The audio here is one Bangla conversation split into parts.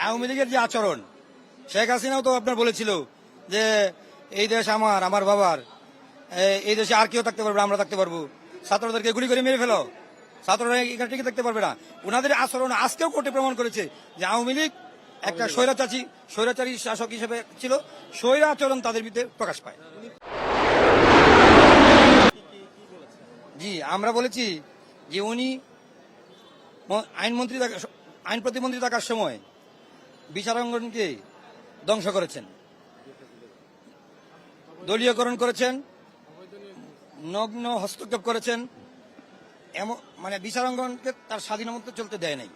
আওয়ামী লীগের যে আচরণ, শেখ হাসিনাও তো আপনার বলেছিল যে এই দেশ আমার, আমার বাবার, এই দেশে আর কেউ থাকতে পারবে, আমরা থাকতে পারবো, ছাত্রদেরকে গুলি করে মেরে ফেলো, ছাত্ররা এখানে টিকে থাকতে পারবে না। ওনাদের আচরণ আজকেও কোর্টে প্রমাণ করেছে যে আওয়ামী লীগ একটা স্বৈরাচারী শাসক হিসেবে ছিল, স্বৈরা আচরণ তাদের ভিতরে প্রকাশ পায়। জি, আমরা বলেছি যে উনি আইন প্রতিমন্ত্রী থাকার সময় বিচারাঙ্গনকে ধ্বংস করেছেন, দলীয়করণ করেছেন, নগ্ন হস্তক্ষেপ করেছেন, এমন মানে বিচারাঙ্গনকে তার স্বাধীনমতো চলতে দেয় নাই,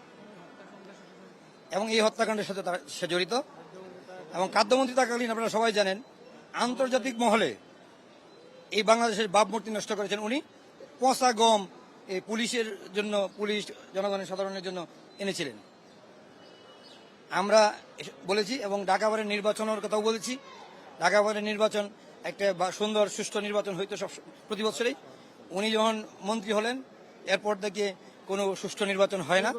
এবং এই হত্যাকাণ্ডের সাথে সে জড়িত। এবং খাদ্যমন্ত্রী থাকাকালীন আপনারা সবাই জানেন আন্তর্জাতিক মহলে এই বাংলাদেশের ভাবমূর্তি নষ্ট করেছেন উনি। পচা গম এই পুলিশের জন্য, পুলিশ জনগণের সাধারণের জন্য এনেছিলেন। আমরা বলেছি এবং ঢাকা বারের নির্বাচনের কথাও বলেছি। ঢাকা বারের নির্বাচন একটা সুন্দর সুষ্ঠু নির্বাচন হইতো সব প্রতি বছরেই। উনি যখন মন্ত্রী হলেন এরপর থেকে কোনো সুষ্ঠু নির্বাচন হয় না,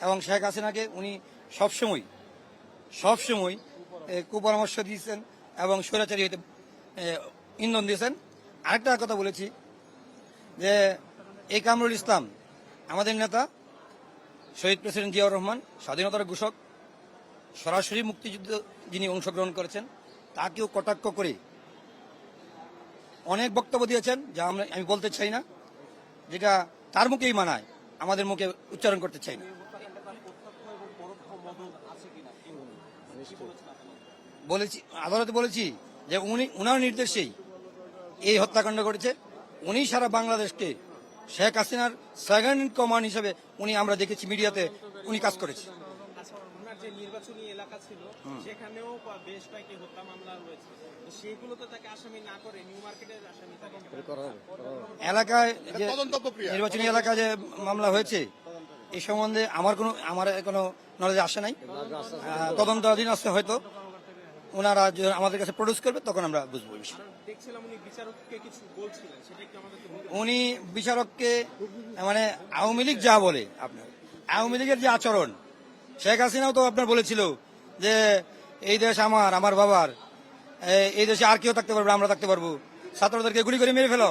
এবং শেখ হাসিনাকে উনি সবসময় কুপরামর্শ দিয়েছেন এবং স্বৈরাচারী হইতে ইন্ধন দিয়েছেন। আরেকটা কথা বলেছি যে এই কামরুল ইসলাম আমাদের নেতা, শহীদ প্রেসিডেন্ট জিয়াউর রহমান, স্বাধীনতার ঘোষক, সরাসরি মুক্তিযুদ্ধে যিনি অংশগ্রহণ করেছেন, তাকেও কটাক্ষ করে অনেক বক্তব্য দিয়েছেন যা আমি বলতে চাই না, যেটা তার মুখেই মানায়, আমাদের মুখে উচ্চারণ করতে চাই না। বলেছি, আদালতে বলেছি যে উনার নির্দেশেই এই হত্যাকাণ্ড ঘটেছে। উনি সারা বাংলাদেশকে শেখ হাসিনার সেকেন্ড ইন কমান্ড হিসেবে উনি, আমরা দেখেছি মিডিয়াতে উনি কাজ করেছে। যে নির্বাচনী এলাকা ছিল সেখানেও বেশ কয়েকটি হত্যা মামলা রয়েছে, সেগুলোতে তাকে আসামি না করে নিউ মার্কেটের আসামি এলাকায় যে নির্বাচনী এলাকায় যে মামলা হয়েছে এই সম্বন্ধে আমার কোনো নলেজ আসে নাই। তদন্তাধীন আসতে হয়তো ওনারা আমাদের কাছে প্রডিউস করবে, তখন আমরা বুঝবো। উনি বিচারককে মানে আওয়ামী লীগ যা বলে, আপনার আওয়ামী লীগের যে আচরণ, শেখ হাসিনাও তো আপনার বলেছিল যে এই দেশ আমার, আমার বাবার, এই দেশে আর কেউ থাকতে পারবে, আমরা থাকতে পারবো, ছাত্রদেরকে গুলি করে মেরে ফেলো,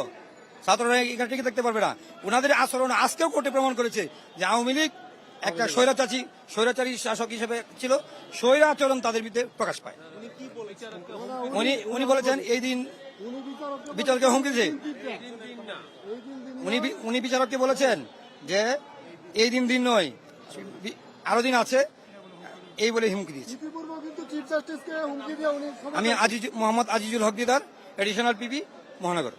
ছাত্ররা এখানে টিকে থাকতে পারবে না। ওনাদের আচরণ আজকেও কোর্টে প্রমাণ করেছে যে আওয়ামী লীগ একটা স্বৈরাচারী শাসক হিসেবে ছিল, স্বৈরা আচরণ তাদের ভিতরে প্রকাশ পায়। উনি বলেছেন এই দিন বিচারককে হুমকি দিয়েছে, উনি বিচারককে বলেছেন যে এই দিন নয়, আরো দিন আছে, এই বলে হুমকি দিয়েছে। আমি মোহাম্মদ আজিজুল হক দিদার, এডিশনাল পিপি, মহানগর।